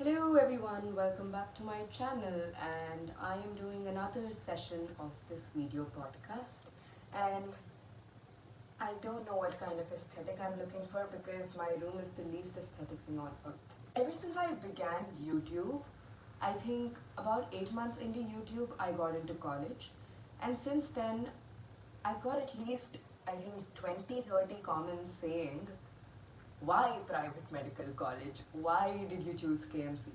Hello everyone, welcome back to my channel, and I am doing another session of this video podcast. And I don't know what kind of aesthetic I'm looking for because my room is the least aesthetic thing on earth. Ever since I began YouTube, I think about 8 months into YouTube I got into college, and since then I've got at least I think 20-30 comments saying, why private medical college? Why did you choose KMC?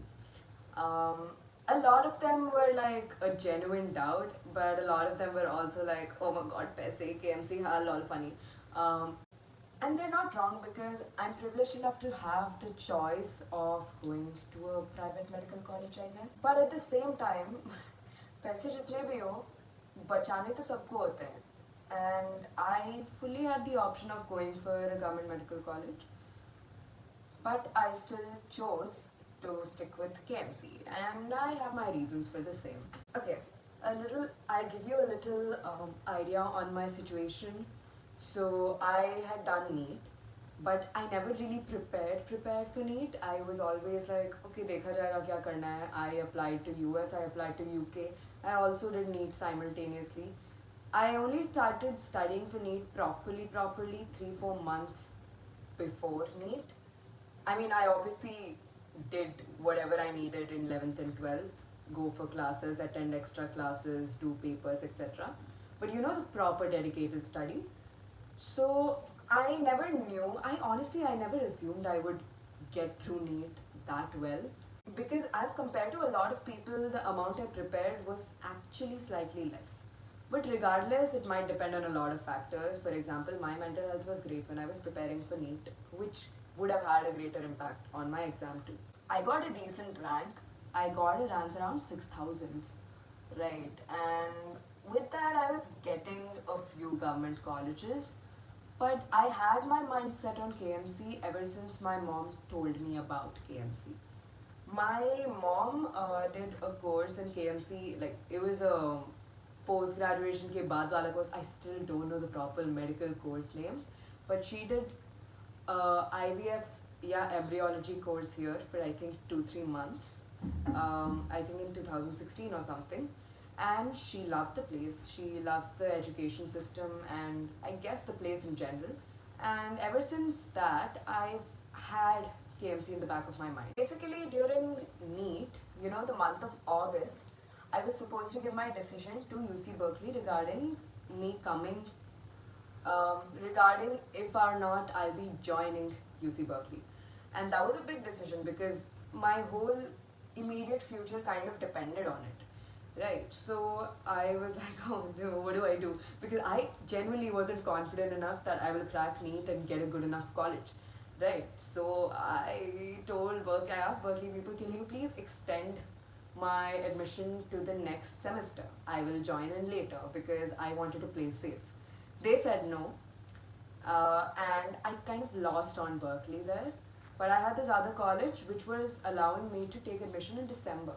Um, a lot of them were like a genuine doubt, but a lot of them were also like, oh my god, paise, KMC, ha, lol, funny. Um, and they're not wrong because I'm privileged enough to have the choice of going to a private medical college, I guess. But at the same time, पैसे जितने भी हो बचाने तो सबको होते हैं. And I fully had the option of going for a government medical college, but I still chose to stick with KMC, and I have my reasons for the same. Okay, I'll give you a little idea on my situation. So I had done NEET, but I never really prepared for NEET. I was always like, okay, देखा जाएगा क्या करना है. I applied to US, I applied to UK. I also did NEET simultaneously. I only started studying for NEET properly 3-4 months before NEET. I mean, I obviously did whatever I needed in 11th and 12th, go for classes, attend extra classes, do papers, etc. But you know, the proper dedicated study. So I never knew, I never assumed I would get through NEET that well. Because as compared to a lot of people, the amount I prepared was actually slightly less. But regardless, it might depend on a lot of factors. For example, my mental health was great when I was preparing for NEET, which would have had a greater impact on my exam too. I got a decent rank. I got a rank around 6,000, right? And with that, I was getting a few government colleges. But I had my mind set on KMC ever since my mom told me about KMC. My mom did a course in KMC, like it was a post-graduation ke baad wala course. I still don't know the proper medical course names, but she did IVF, yeah, embryology course here for I think 2-3 months. I think in 2016 or something. And she loved the place. She loves the education system and I guess the place in general. And ever since that, I've had KMC in the back of my mind. Basically, during NEET, you know, the month of August, I was supposed to give my decision to UC Berkeley regarding me coming, regarding if or not I'll be joining UC Berkeley. And that was a big decision because my whole immediate future kind of depended on it. Right, so I was like, oh no, what do I do? Because I genuinely wasn't confident enough that I will crack NEET and get a good enough college. Right, so I asked Berkeley people, can you please extend my admission to the next semester? I will join in later because I wanted to play safe. They said no, and I kind of lost on Berkeley there. But I had this other college which was allowing me to take admission in December.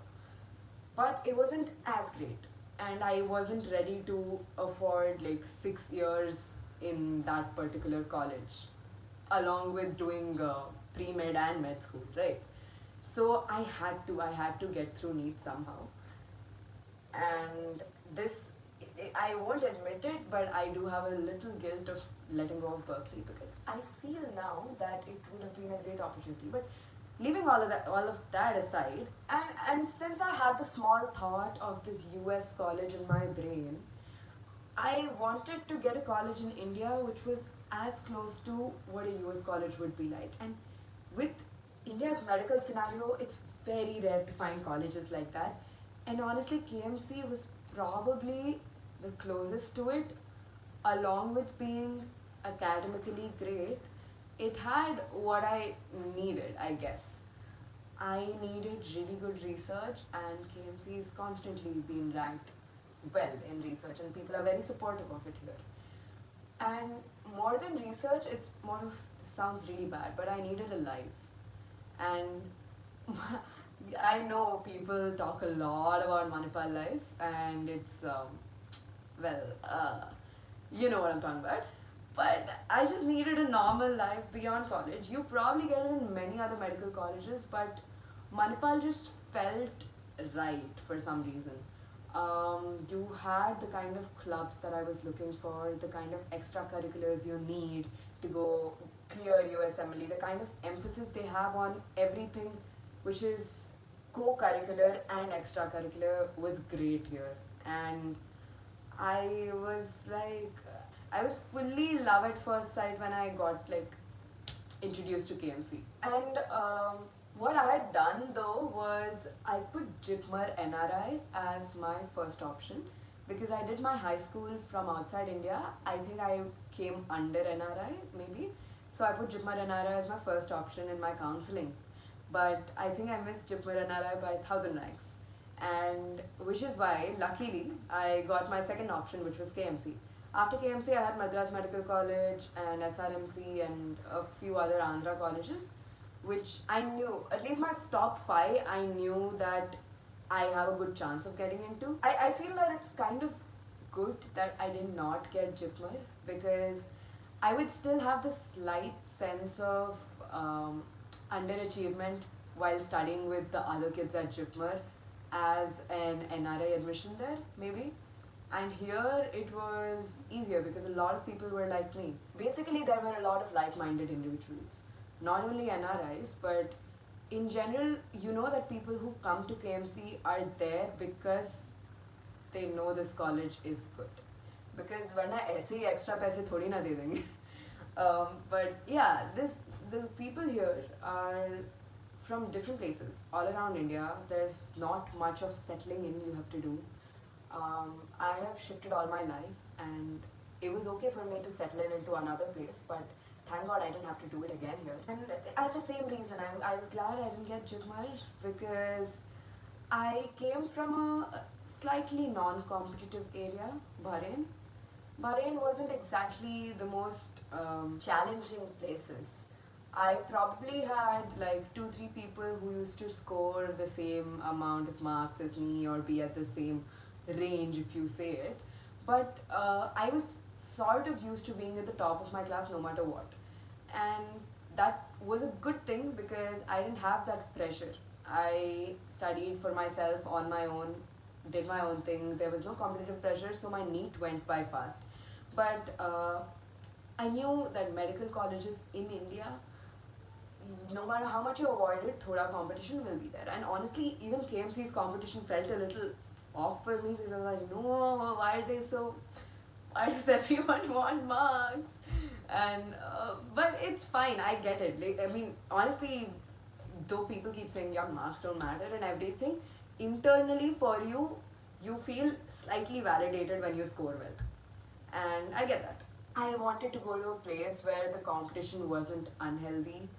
But it wasn't as great, and I wasn't ready to afford like 6 years in that particular college, along with doing pre-med and med school, right? So I had to get through NEET somehow. And this, I won't admit it, but I do have a little guilt of letting go of Berkeley because I feel now that it would have been a great opportunity. But leaving all of that aside, and since I had the small thought of this US college in my brain, I wanted to get a college in India which was as close to what a US college would be like. And with India's medical scenario, it's very rare to find colleges like that. And honestly, KMC was probably the closest to it, along with being academically great. It had what I needed, I guess. I needed really good research, and KMC is constantly being ranked well in research, and people are very supportive of it here. And more than research, it's more of, this sounds really bad, but I needed a life. And I know people talk a lot about Manipal life, and it's, you know what I'm talking about. But I just needed a normal life beyond college. You probably get it in many other medical colleges, but Manipal just felt right for some reason. You had the kind of clubs that I was looking for, the kind of extracurriculars you need to go clear USMLE, the kind of emphasis they have on everything which is co-curricular and extracurricular was great here. And I was like, I was fully love at first sight when I got like introduced to KMC. And what I had done though was I put JIPMER NRI as my first option because I did my high school from outside India. I think I came under NRI maybe. So I put JIPMER NRI as my first option in my counseling. But I think I missed JIPMER NRI by 1000 ranks. And which is why, luckily, I got my second option, which was KMC. After KMC, I had Madras Medical College and SRMC and a few other Andhra colleges, which I knew, at least my top 5, I knew that I have a good chance of getting into. I feel that it's kind of good that I did not get JIPMER because I would still have this slight sense of underachievement while studying with the other kids at JIPMER as an NRI admission there, maybe. And here it was easier because a lot of people were like me. Basically, there were a lot of like-minded individuals. Not only NRIs, but in general, you know that people who come to KMC are there because they know this college is good. Because वरना ऐसे ही extra पैसे थोड़ी ना दे देंगे. But yeah, the people here are from different places all around India. There's not much of settling in you have to do. I have shifted all my life and it was okay for me to settle in into another place, but thank God I didn't have to do it again here. And at the same reason, I was glad I didn't get JIPMER because I came from a slightly non-competitive area, Bahrain. Bahrain wasn't exactly the most challenging places. I probably had like 2-3 people who used to score the same amount of marks as me or be at the same range if you say it. But I was sort of used to being at the top of my class no matter what. And that was a good thing because I didn't have that pressure. I studied for myself on my own, did my own thing. There was no competitive pressure, so my NEET went by fast. But I knew that medical colleges in India, no matter how much you avoid it, thoda competition will be there. And honestly, even KMC's competition felt a little off for me because I was like, no, why does everyone want marks? And but it's fine, I get it. Like, I mean, honestly, though people keep saying your marks don't matter and everything, internally for you, you feel slightly validated when you score well. And I get that. I wanted to go to a place where the competition wasn't unhealthy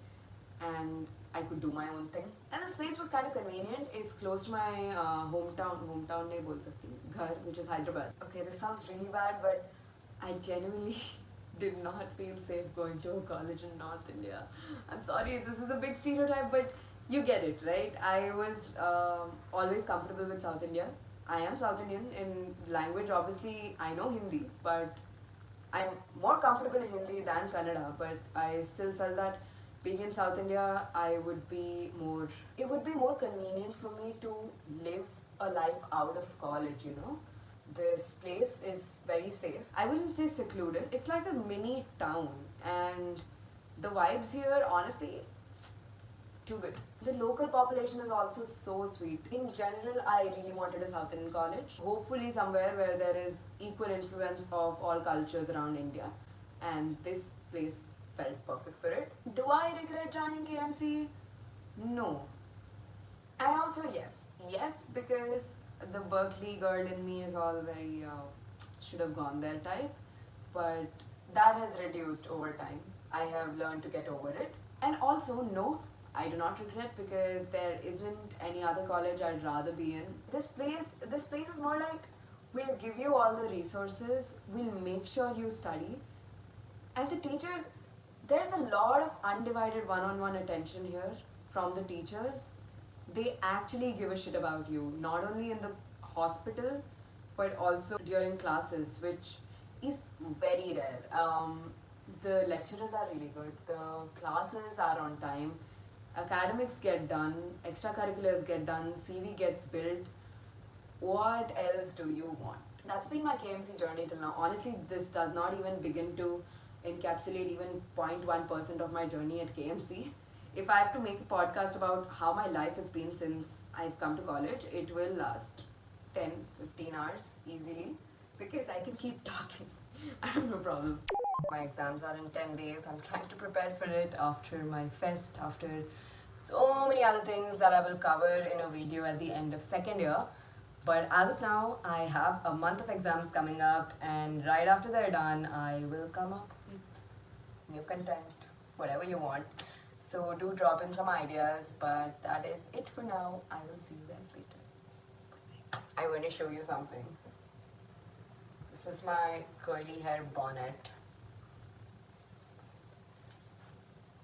and I could do my own thing. And this place was kind of convenient. It's close to my hometown nahi bol sakti, ghar, which is Hyderabad. Okay, this sounds really bad, but I genuinely did not feel safe going to a college in North India. I'm sorry, this is a big stereotype, but you get it, right? I was always comfortable with South India. I am South Indian. In language, obviously, I know Hindi, but I'm more comfortable in Hindi than Kannada. But I still felt that being in South India, it would be more convenient for me to live a life out of college, you know. This place is very safe. I wouldn't say secluded. It's like a mini town and the vibes here, honestly, too good. The local population is also so sweet. In general, I really wanted a South Indian college. Hopefully somewhere where there is equal influence of all cultures around India. And this place felt perfect for it. Do I regret joining KMC? No. And also yes. Yes, because the Berkeley girl in me is all very should have gone there type. But that has reduced over time. I have learned to get over it. And also, no, I do not regret because there isn't any other college I'd rather be in. This place is more like, we'll give you all the resources, we'll make sure you study. And the teachers, there's a lot of undivided one-on-one attention here from the teachers. They actually give a shit about you, not only in the hospital, but also during classes, which is very rare. The lecturers are really good, the classes are on time, academics get done, extracurriculars get done, CV gets built. What else do you want? That's been my KMC journey till now. Honestly, this does not even begin to encapsulate even 0.1% of my journey at KMC. If I have to make a podcast about how my life has been since I've come to college, it will last 10-15 hours easily because I can keep talking. I have no problem. My exams are in 10 days. I'm trying to prepare for it after my fest, after so many other things that I will cover in a video at the end of second year. But as of now, I have a month of exams coming up, and right after they're done, I will come up with new content, whatever you want. So do drop in some ideas, but that is it for now. I will see you guys later. I want to show you something. This is my curly hair bonnet.